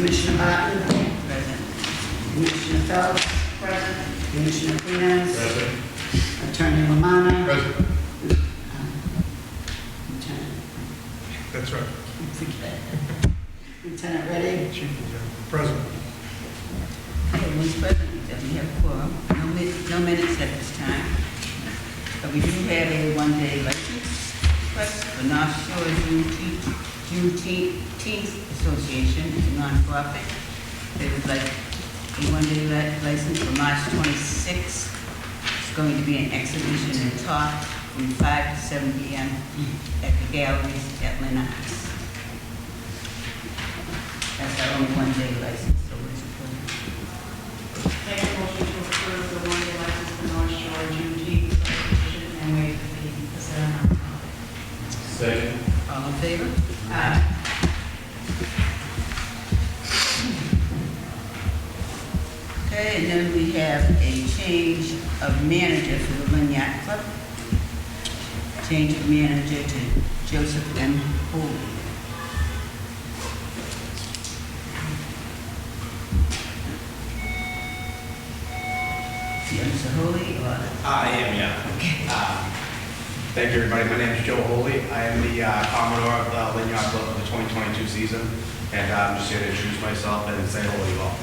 Commissioner Barton. Present. Commissioner Phelps. Present. Commissioner Quinez. Present. Attorney Romano. Present. Lieutenant. That's right. Lieutenant Reddy. Present. Everyone's present, we have a quorum. No minutes at this time. But we do have a one-day license request for North Shore Juneteenth Association. It's a non-profit. They would like a one-day license for March 26th. It's going to be an exhibition and talk from 5 to 7 p.m. at the galleries at Lynn. That's our only one-day license, so it's important. Make a motion to approve the one-day license for North Shore Juneteenth Association and waive the fee for ceremony. Second. All in favor? Aye. Okay, and then we have a change of manager for the Lynn Yacht Club. Change of manager to Joseph M. Holy. Mr. Holy, or? I am, yeah. Okay. Thank you, everybody. My name is Joe Holy. I am the Commodore of the Lynn Yacht Club for the 2022 season, and I'm just here to introduce myself and say hello to you all.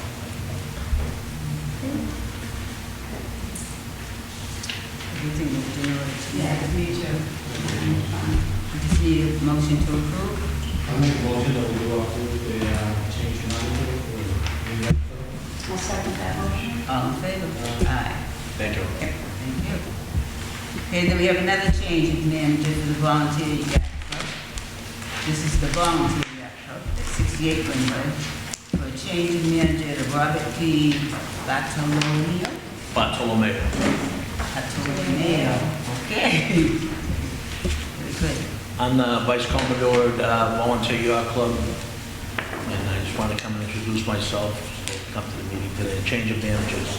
Everything will do it. Yeah, me too. We just need a motion to approve. I make a motion that we go approve the change in manager for the Yacht Club. I'll second that motion. All in favor? Aye. Thank you. Okay, thank you. Okay, then we have another change of manager for the volunteer yacht club. This is the volunteer yacht club at 68 Glenwood. For a change of manager to Robert P. Bartolomeo. Bartolomeo. Okay. Very good. I'm the Vice Commodore at Volunteer Yacht Club, and I just want to come and introduce myself, so come to the meeting today, change of managers.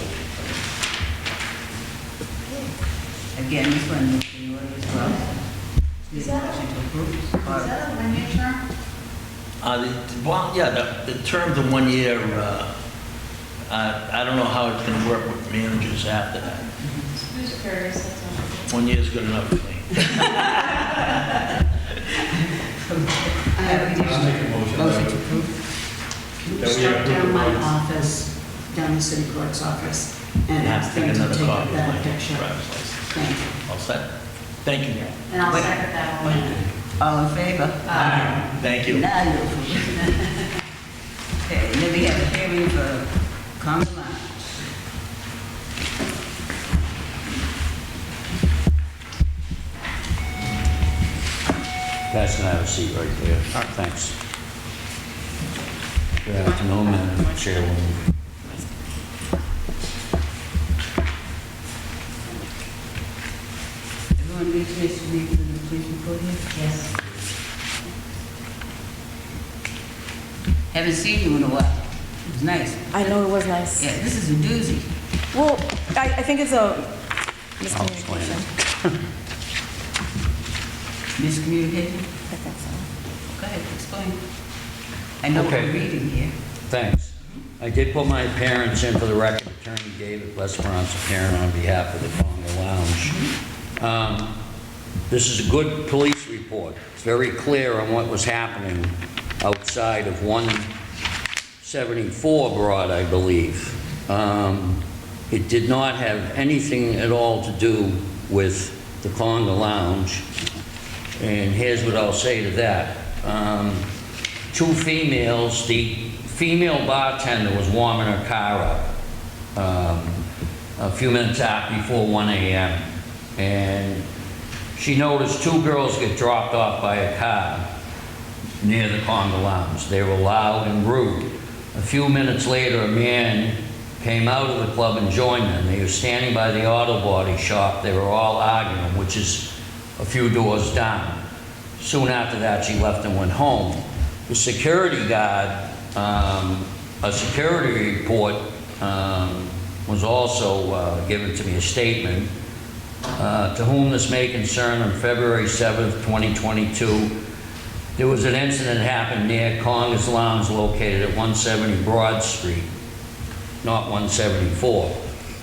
Again, this one is in order as well. Is that- Motion to approve. Is that a one-year term? The term's a 1 year. I don't know how it's going to work with managers after that. Just curious, that's all. 1 year's good enough for me. I have a I'll make a motion Motion that to approve. Can you That we step approve down the my minutes. office, down the city clerk's office, and And ask them to another take copy of that my picture? driver's license. Thank you. All set? Thank you. And I'll Wait. second that motion. All in favor? Thank you. Now you're approved. Okay, and then we have a hearing for common lounge. Guys can have a seat right there. Thanks. Good afternoon, Madam Chairwoman. Everyone read this for the police report here? Yes. Haven't seen you in a while. It was nice. I know it was nice. Yeah, this is a doozy. Well, I think it's a I'll explain miscommunication. Miscommunication? I think so. Go ahead, explain. I know what Okay. we're reading here. Thanks. I did put my appearance in for the record. Attorney David Lesperance appearing on behalf of the Conga Lounge. This is a good police report. It's very clear on what was happening outside of 174 Broad, I believe. It did not have anything at all to do with the Conga Lounge. And here's what I'll say to that. Two females, the female bartender was warming her car up a few minutes after before 1 a.m. And she noticed two girls get dropped off by a car near the Conga Lounge. They were loud and rude. A few minutes later, a man came out of the club and joined them. They were standing by the auto body shop. They were all arguing, which is a few doors down. Soon after that, she left and went home. The security guard, a security report was also given to me, a statement, to whom this may concern on February 7th, 2022. there was an incident happened near Congress Lounge located at 170 Broad Street, not 174.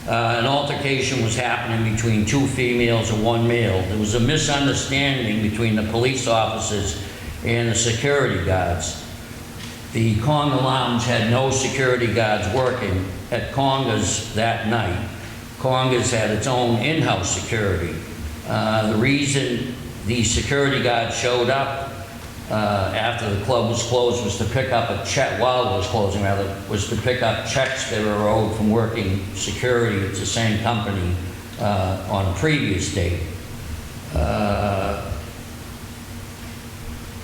An altercation was happening between 2 females and 1 male. There was a misunderstanding between the police officers and the security guards. The Conga Lounge had no security guards working at Conga's that night. Conga's had its own in-house security. The reason the security guard showed up after the club was closed was to pick up a check, while it was closing rather, was to pick up checks that were owed from working security at the same company on a previous date.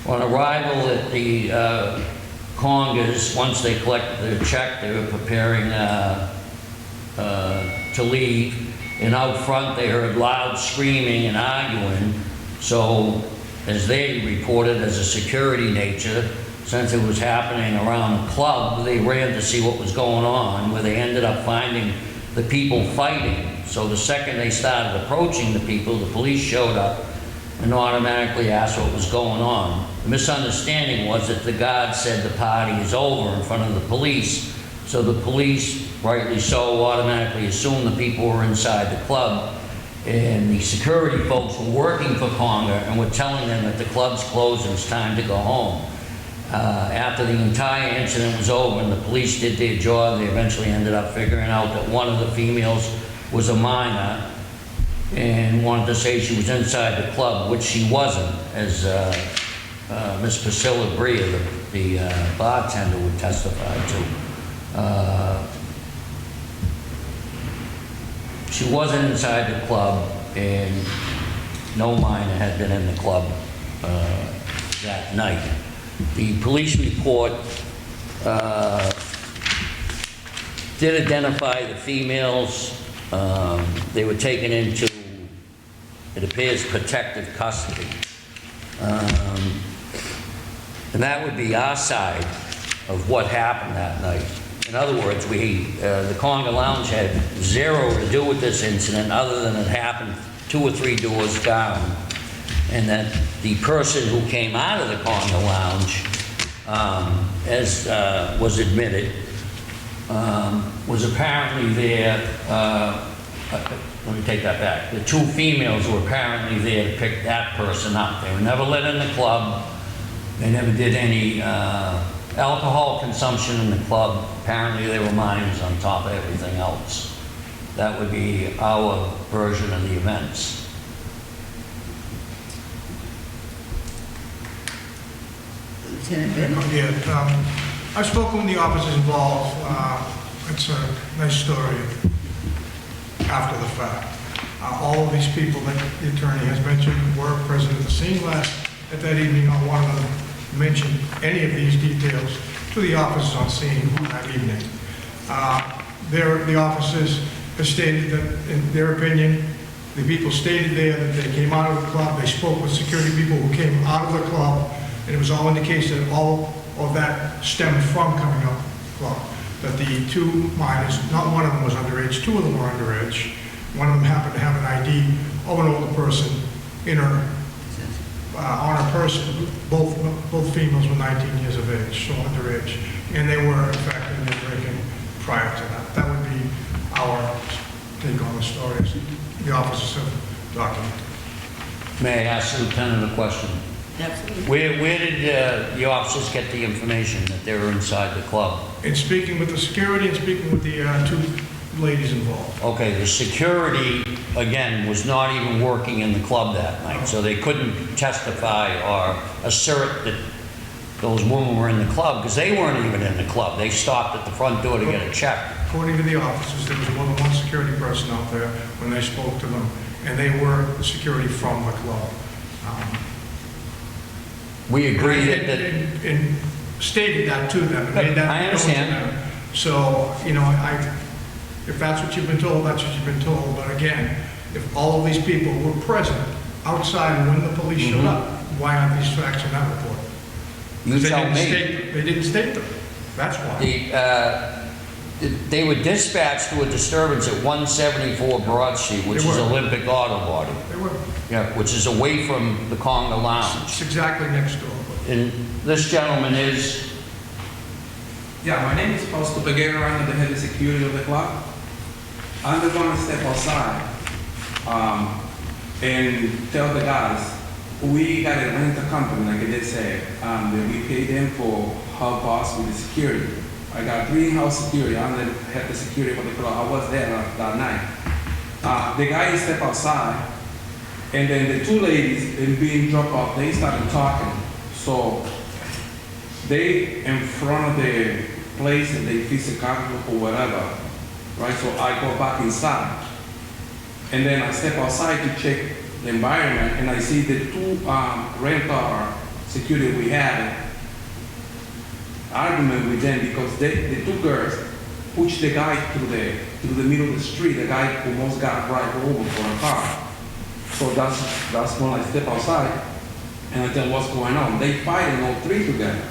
On arrival at the Congas, once they collected their check, they were preparing to leave. And out front, they heard loud screaming and arguing. So, as they reported as a security nature, since it was happening around the club, they ran to see what was going on, where they ended up finding the people fighting. So the second they started approaching the people, the police showed up and automatically asked what was going on. The misunderstanding was that the guard said the party is over in front of the police, so the police, rightly so, automatically assumed the people were inside the club, and the security folks were working for Conga and were telling them that the club's closed and it's time to go home. After the entire incident was over and the police did their job, they eventually ended up figuring out that one of the females was a minor and wanted to say she was inside the club, which she wasn't, as Miss Priscilla Bria, the bartender, would testify to. She wasn't inside the club, and no minor had been in the club that night. The police report did identify the females. They were taken into, it appears, protective custody. And that would be our side of what happened that night. In other words, the Conga Lounge had zero to do with this incident other than it happened 2 or 3 doors down. And that the person who came out of the Conga Lounge, as was admitted, was apparently there, let me take that back. The 2 females were apparently there to pick that person up. They were never let in the club. They never did any alcohol consumption in the club. Apparently they were minors on top of everything else. That would be our version of the events. Lieutenant Bennett? Yeah, I've spoken with the officers involved. It's a nice story after the fact. All of these people that the attorney has mentioned were present at the scene at that evening. I want to mention any of these details to the officers on scene that evening. The officers have stated that, in their opinion, the people stated there that they came out of the club, they spoke with security people who came out of the club, and it was all indication that all of that stemmed from coming out of the club. That the 2 minors, not one of them was underage, 2 of them were underage. One of them happened to have an ID of an older person in her, on her person. Both females were 19 years of age, so underage. And they were, in fact, in their drinking prior to that. That would be our take on the story as the officers have documented. May I ask the lieutenant a question? Absolutely. Where did the officers get the information that they were inside the club? In speaking with the security and speaking with the 2 ladies involved. Okay, the security, again, was not even working in the club that night, so they couldn't testify or assert that those women were in the club, because they weren't even in the club. They stopped at the front door to get a check. According to the officers, there was more than one security person out there when they spoke to them, and they were the security from the club. We agree that... And stated that to them. And made that I understand. known to them. So, you know, if that's what you've been told, that's what you've been told. But again, if all of these people were present outside when the police showed up, why aren't these facts in that report? You tell me. They didn't state them. That's why. They were dispatched to a disturbance at 174 Broad Street, which is Olympic Auto Body. They were. Yeah, which is away from the Conga Lounge. It's exactly next door. And this gentleman is, Yeah, my name is Fausto Peguero. I'm the head of security of the club. I'm the one to step outside and tell the guys, we got a rental company, like I did say, that we pay them for help us with the security. I got 3 in-house security. I'm the head of security for the club. I was there that night. The guy step outside, and then the 2 ladies, in being dropped off, they started talking. So they in front of the place that they fix a car or whatever, right? So I go back inside, and then I step outside to check the environment, and I see the 2 rental security we had argument with them because the 2 girls pushed the guy through the middle of the street. The guy almost got right over for a car. So that's when I step outside and I tell what's going on. They fighting all 3 together.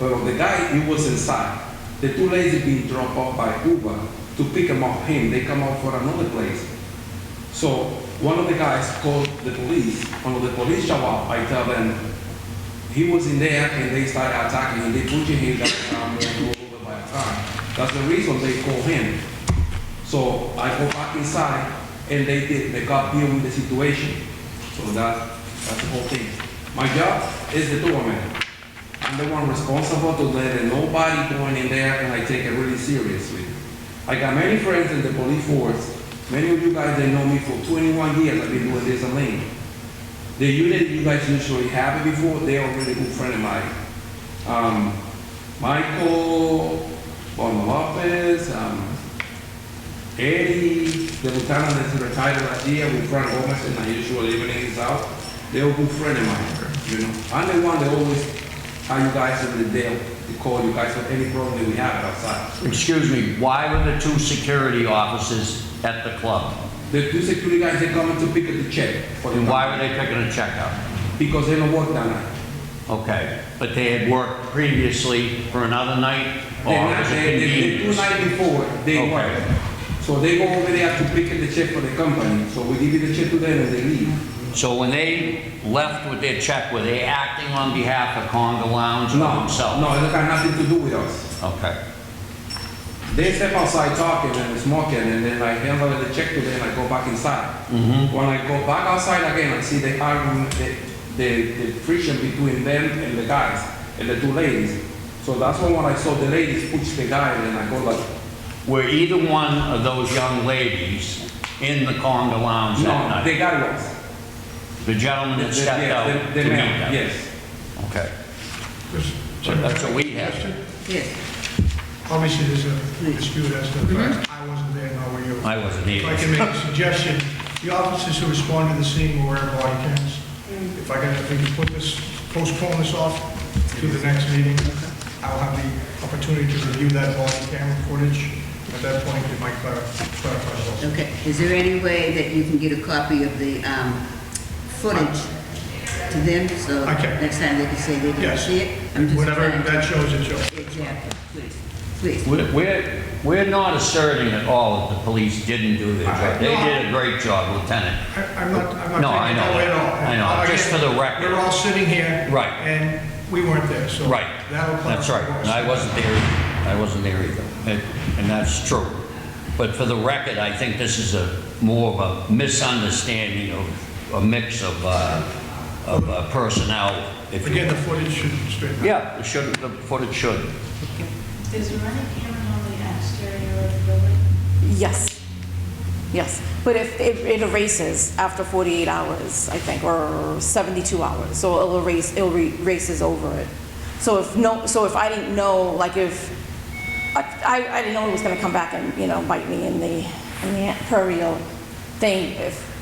But the guy, he was inside. The 2 ladies being dropped off by Uber to pick him up him. They come out for another place. So one of the guys called the police. When the police show up, I tell them he was in there and they started attacking him. They pushing him down over by a car. That's the reason they call him. So I go back inside and they got deal with the situation. So that's the whole thing. My job is the doorman. I'm the one responsible to let nobody going in there, and I take it really seriously. I got many friends in the police force. Many of you guys, they know me for 21 years. I've been doing this in Lynn. The unit you guys usually have it before, they're already a good friend of mine. Michael, Bono Lopez, Eddie, the lieutenant that's retired last year with Frank Gomez, and I usually evenings out. They're a good friend of mine, you know. I'm the one that always have you guys in the deal to call you guys for any problem that we have outside. excuse me, why were the 2 security officers at the club? The 2 security guys, they coming to pick up the check. For the And why were they picking a check up? Because they don't work that night. Okay, but they had worked previously for another night? Or was it The 2 convenience? nights before, they Okay. work. So they go over there to pick up the check for the company. So we give you the check to them and they leave. So when they left with their check, were they acting on behalf of Conga Lounge or No, themselves? no, it got nothing to do with us. Okay. They step outside talking and smoking, and then I hand over the check to them and I go back inside. When I go back outside again, I see the argument, the friction between them and the guys, and the 2 ladies. So that's when I saw the ladies push the guy, and I go like, Were either one of those young ladies in the Conga Lounge that no, night? the guy was. The gentleman that stepped Yes, out the to meet man, them? yes. Okay. Just- So that's what we have. Yes. Obviously, there's a dispute as to the fact I wasn't there, nor were you. I wasn't If I either. can make a suggestion, the officers who responded to the scene were wearing body cams. If we can put this, postpone this off to the next meeting, I'll have the opportunity to review that body camera footage. At that point, it might clarify those. Okay, is there any way that you can get a copy of the footage to them, so I can. next time they can say they didn't Yes. see it? I'm just Whatever trying to- that shows, it shows. Exactly, please, please. We're not asserting at all that the police didn't do their job. They No. did a great job, Lieutenant. I'm not No, I taking know that way at all. that. I know, just for the record. We're all sitting here. Right. And we weren't there, so. Right. That'll clarify. That's right. And I wasn't there. I wasn't there either. And that's true. But for the record, I think this is more of a misunderstanding of a mix of personnel. if you- Again, the footage should straighten out. Yeah, it should, the footage should. Is there any camera on the exterior of the building? Yes. Yes, but if it erases after 48 hours, I think, or 72 hours, so it erases over it. So if I didn't know, like if, I didn't know it was gonna come back and, bite me in the perio thing,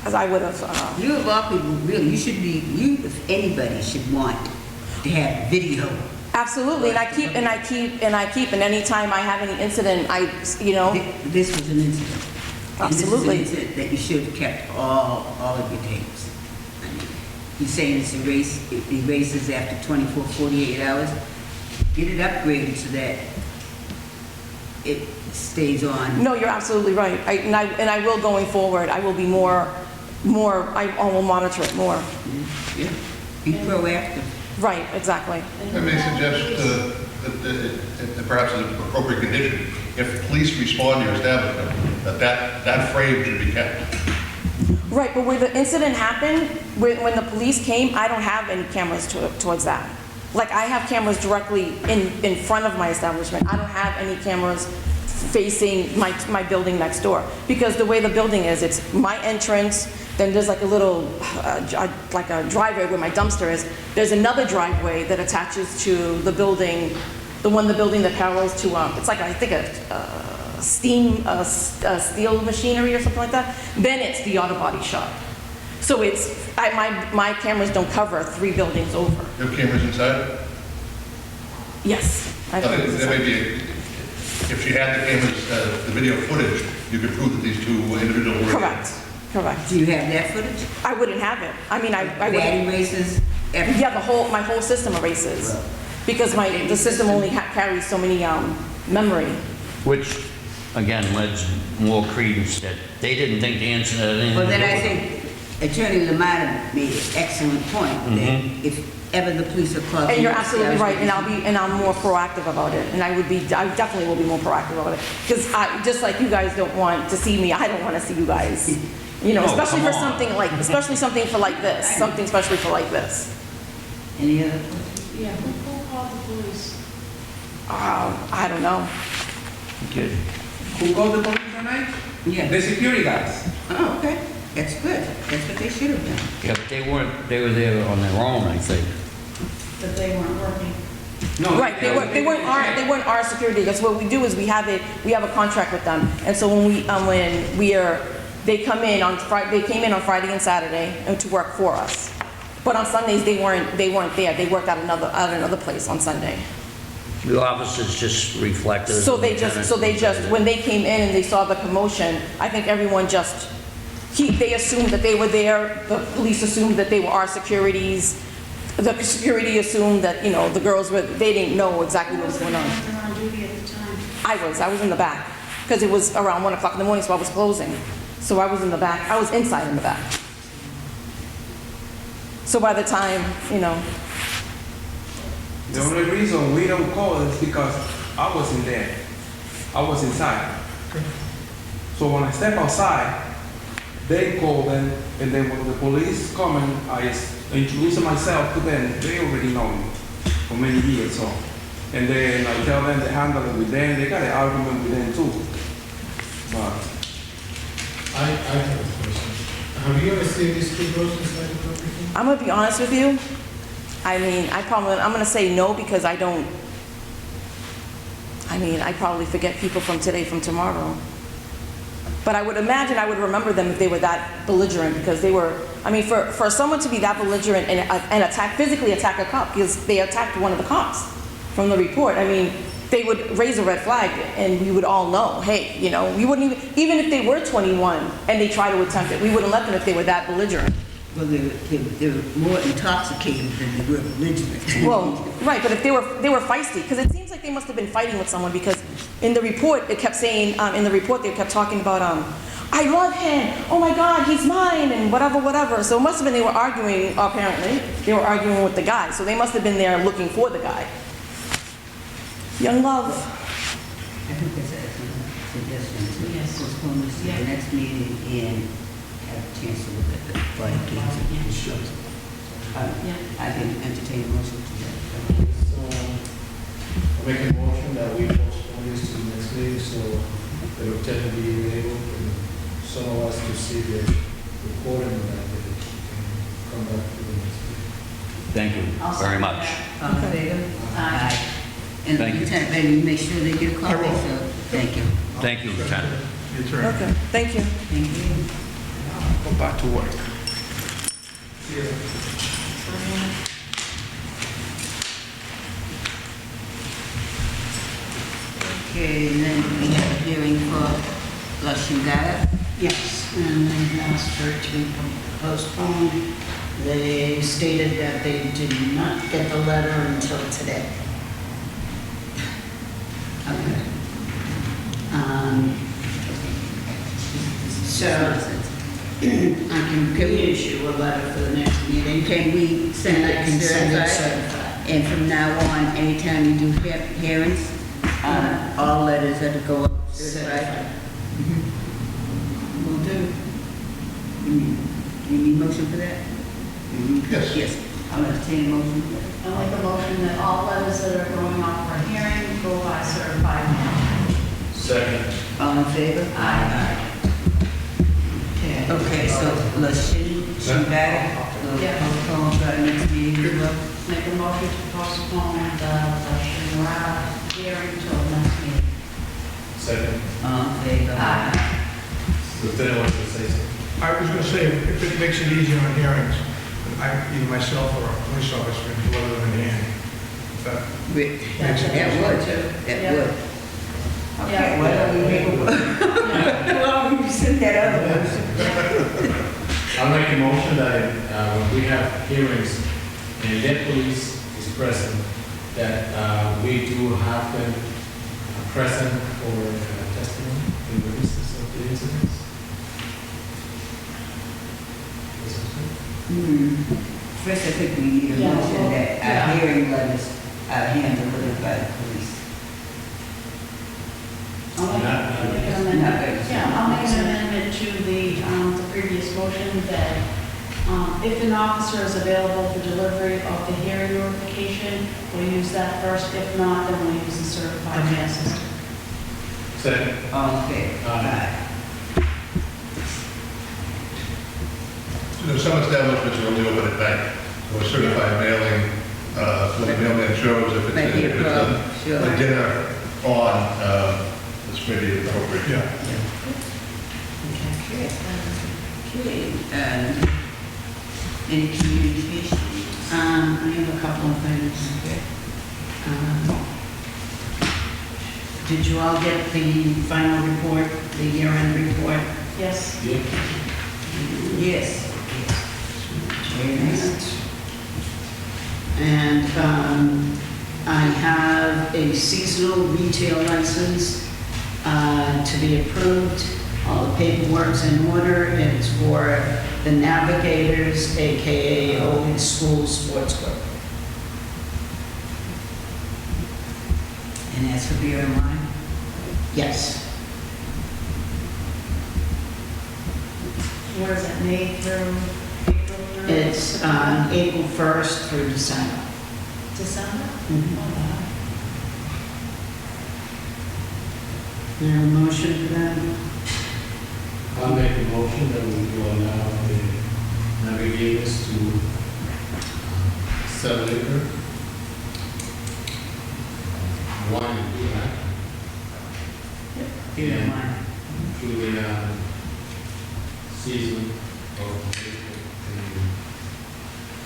as I would have, You of all people, really, you, if anybody, should want to have video. absolutely, and I keep, and anytime I have any incident, This was an incident. Absolutely. And this is an incident that you should have kept all of your tapes. I mean, you're saying it erases after 24, 48 hours? Get it upgraded so that it stays on. no, you're absolutely right. And I will going forward, I will be more, I will monitor it more. Yeah, be proactive. Right, exactly. I may suggest that perhaps as an appropriate condition, if police respond to your establishment, that frame should be kept. Right, but where the incident happened, when the police came, I don't have any cameras towards that. Like, I have cameras directly in front of my establishment. I don't have any cameras facing my building next door. Because the way the building is, it's my entrance, then there's like a little, like a driveway where my dumpster is. There's another driveway that attaches to the building, the building that parallels to, it's like, I think a steel machinery or something like that. Then it's the auto body shop. So it's, my cameras don't cover 3 buildings over. You have cameras inside? Yes. I have cameras There may inside. be, if she had the cameras, the video footage, you could prove that these 2 individuals were. Correct, correct. Do you have that footage? I wouldn't have it. I mean, I That wouldn't. erases everything? Yeah, my whole system erases. Because the system only carries so many, memory. Which, again, lends more credence that they didn't think the incident had anything to Well, do then I with it. think Attorney Lamont made an excellent point, that if ever the police are called. And you're absolutely right, and I'm more proactive about it, and I definitely will be more proactive about it. Because just like you guys don't want to see me, I don't want to see you guys. You know, Oh, especially come for on. especially something for like this, something especially for like this. Any other questions? Yeah, who called the police? I don't know. Good. Who called the police tonight? Yeah. The security guys. Oh, okay. That's good. That's what they should have done. Yeah, but they were there on their own, I think. That they weren't working. No. Right, they weren't our security. That's what we do is we have a contract with them. And so they come in on Friday, they came in on Friday and Saturday to work for us. But on Sundays, they weren't there. They worked at another place on Sunday. The officers just reflected. So they just, when they came in and they saw the commotion, I think everyone they assumed that they were there. The police assumed that they were our securities. The security assumed that, the girls they didn't know exactly what was going on. They were on duty at the time. I was in the back, because it was around 1 o'clock in the morning, so I was closing. So I was in the back, I was inside in the back. So by the time, The only reason we don't call is because I wasn't there. I was inside. So when I step outside, they call them, and then when the police come and I introduce myself to them, they already know me for many years. So, and then I tell them to handle it with them. They got an argument with them too. But I have a question. Have you ever seen these 2 girls inside the property? I'm gonna be honest with you. I mean, I'm gonna say no because I probably forget people from today, from tomorrow. But I would imagine I would remember them if they were that belligerent, because they were, for someone to be that belligerent and physically attack a cop, because they attacked one of the cops from the report, they would raise a red flag and we would all know, hey, we wouldn't even if they were 21 and they try to attempt it, we wouldn't let them if they were that belligerent. Well, they were more intoxicated than they were belligerent. Well, right, but if they were feisty, because it seems like they must have been fighting with someone, because in the report it kept saying, they kept talking about, I love him, oh my God, he's mine, and whatever. So it must have been they were arguing, apparently, they were arguing with the guy, so they must have been there looking for the guy. Young love. I think that's an excellent suggestion. Yes. Postpone this to the next meeting and have a chance to look at the body cams and shows. I can entertain a motion to that. So, I make a motion that we postpone this to the next meeting, so the lieutenant be able and some of us to see the recording of that, they can come back to the next meeting. Thank you very much. All in favor? Aye. And Thank you. Lieutenant, maybe make sure they get a copy. I will. So, thank you. Thank you, Lieutenant. The attorney. Okay, thank you. Thank you. go back to work. Okay, and then we have a hearing for La Chingada. Yes, and they asked for it to be postponed. They stated that they did not get the letter until today. Okay. So, I can reissue a letter for the next meeting. Can we send And I can it send it certified? certified. And from now on, anytime you do hearings, all letters are to go up certified? Will do. You need motion for that? Yes. Yes. I'll entertain a motion. I'll make a motion that all letters that are going off for hearing go by certified mail. Second. All in favor? Aye. Okay, so she got it? Yeah. Postpone for next meeting as well? Make a motion to postpone the Shinra hearing till next meeting. Second. All in favor? Aye. Lieutenant wants to say something. I was going to say, if it makes it easier on hearings, either myself or a police officer can deliver them in hand. If that makes it That easier. would, that Yeah. would. Okay, Yeah. why don't we make a, well, we send that other one. I'll make a motion that when we have hearings and the police is present, that we do have them present for testimony in the witnesses of the incidents. Is that okay? First, I think we need a Yeah, motion well, that yeah. our hearing letters are handled by the police. I'll make an amendment. Yeah, I'll make an amendment to the previous motion that if an officer is available for delivery of the hearing notification, we'll use that first. If not, then we'll use the certified mail system. Second. All in favor? Aye. You know, some establishments are only open at night, or certified mailing, so the mailman shows if Might be a problem, it's sure. a dinner on, this may be appropriate. Yeah. Okay, any communication? I have a couple of things. Okay. Did you all get the final report, the year-end report? Yes. Yeah. Yes. And I have a seasonal retail license to be approved. All the paperwork's in order. It's for the Navigators, AKA Old School Sports Club. And that's for beer and wine? Yes. Where is it, May through April? through It's April 1st through December. December? Mhm. Oh, wow. Is there a motion for that? I'll make a motion that we will allow the navigators to sell liquor. Wine and beer, right? Beer and wine. Through the season of April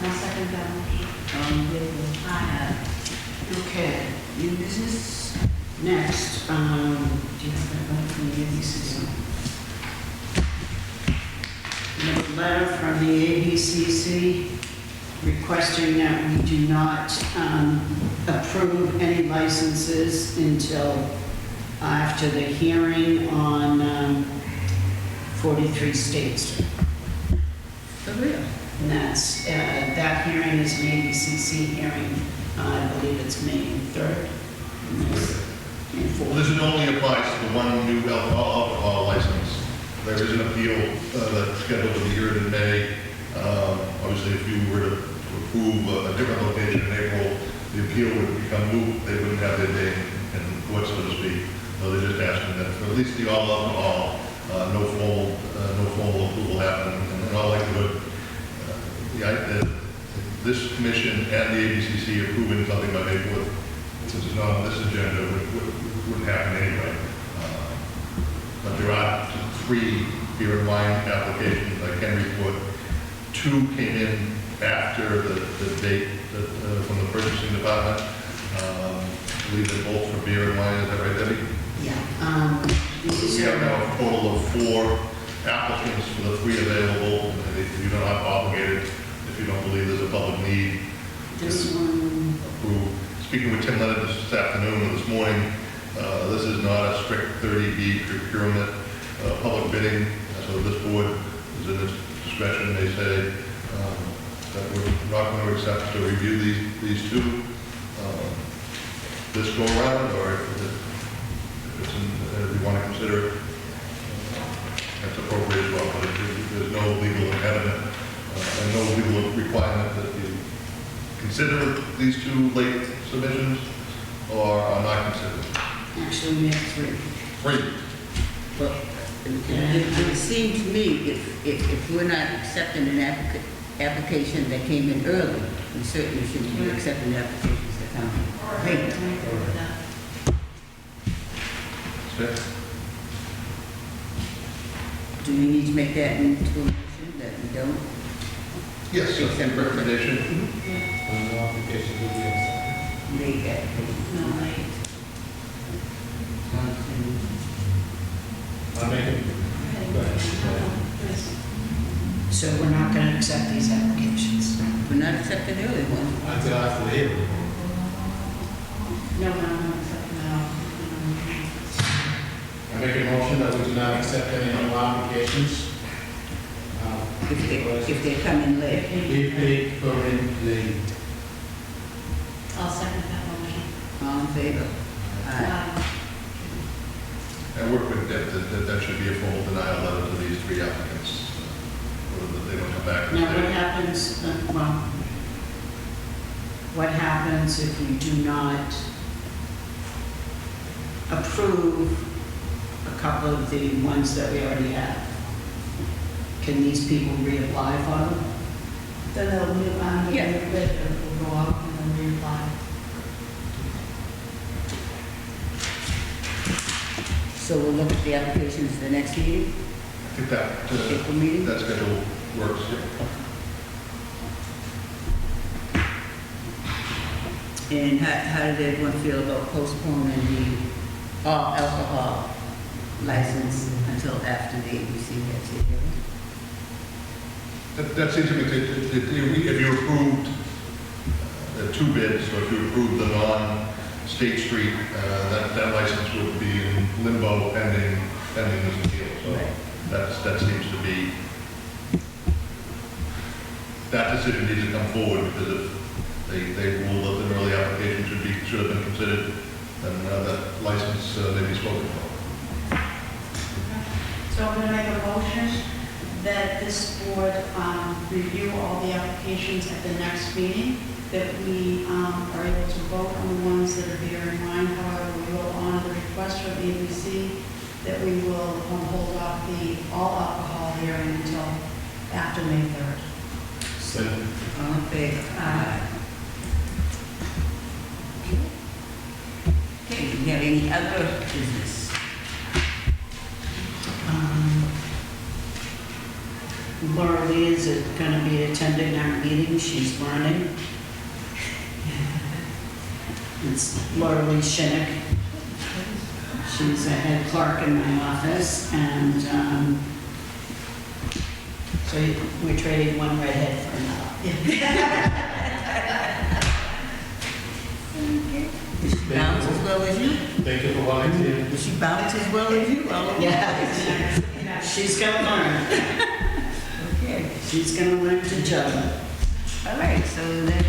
I'll second that motion. All in favor? Aye. Okay. New business? Next, do you have that one from the ABCC? We have a letter from the ABCC requesting that we do not approve any licenses until after the hearing on 43 State Street. For real? And that's, that hearing is an ABCC hearing, I believe it's May 3rd. May 4th. Well, this only applies to the one new alcohol license. There is an appeal that's scheduled to be heard in May. Obviously, if you were to approve a different location in April, the appeal would become moot. They wouldn't have their day in court, so to speak. So they're just asking that for at least the all alcohol, no formal approval happen. And in all likelihood, this commission and the ABCC approving something by May 4th, since it's not on this agenda, wouldn't happen anyway. But there are 3 beer and wine applications I can report. 2 came in after the date from the purchasing department. I believe they're both for beer and wine, is that right, Debbie? Yeah. These We have are- now a total of 4 applicants for the 3 available. If you're not obligated, if you don't believe there's a public need, This one, approve. Speaking with Tim Leonard this afternoon or this morning, this is not a strict 30B procurement, public bidding, so this board is in its discretion, may say that we're not going to accept to review these two this go around, or if it's we want to consider it, that's appropriate as well. But there's no legal impediment and no legal requirement that you consider these two late submissions or are not considered. Actually, we have three. Three. Well, it would seem to me if we're not accepting an application that came in early, we certainly shouldn't be accepting applications that come in late. Okay. Do we need to make that into a motion that we don't? Yes, Accept recommendation. And no application will be accepted. Late application. No, late. I'll make it. Go ahead. So we're not going to accept these applications. We're not accepting the early one. Until after the hearing. No, I'm not accepting that. I make a motion that we do not accept any new applications. If they come in late. If they come in late. I'll second that motion. All in favor? Aye. And work with that should be a formal denial letter to these three applicants, or that they don't come back and Now, what say, happens, what happens if we do not approve a couple of the ones that we already have? Can these people reapply for them? Then they'll move on to the Yeah. bid, or we'll go out and then reapply. So we'll look at the applications for the next meeting, I think that, April meeting? that schedule works. And how did everyone feel about postponing the all alcohol license until after the ABC gets here? That seems to me, if you approved the two bids, or if you approved the non-State Street, that license would be in limbo pending this appeal. So that seems to be, that decision needs to come forward, because if they rule that an early application should have been considered, then that license may be spoken for. So I'm going to make a motion that this board review all the applications at the next meeting, that we are able to vote on the ones that are here in mind. However, we will honor the request from ABC that we will hold off the all alcohol hearing until after May 3rd. Second. All in favor? Aye. Okay, do you have any other business? Laura Lee is going to be attending our meeting. She's learning. It's Laura Lee Shinnick. She's a head clerk in my office, and so we're trading one redhead for another. Does she bounce as well as you? Thank you for volunteering. Does she bounce as well as you? All over? Yeah, she's going to learn. Okay. She's going to learn to juggle. All right, so then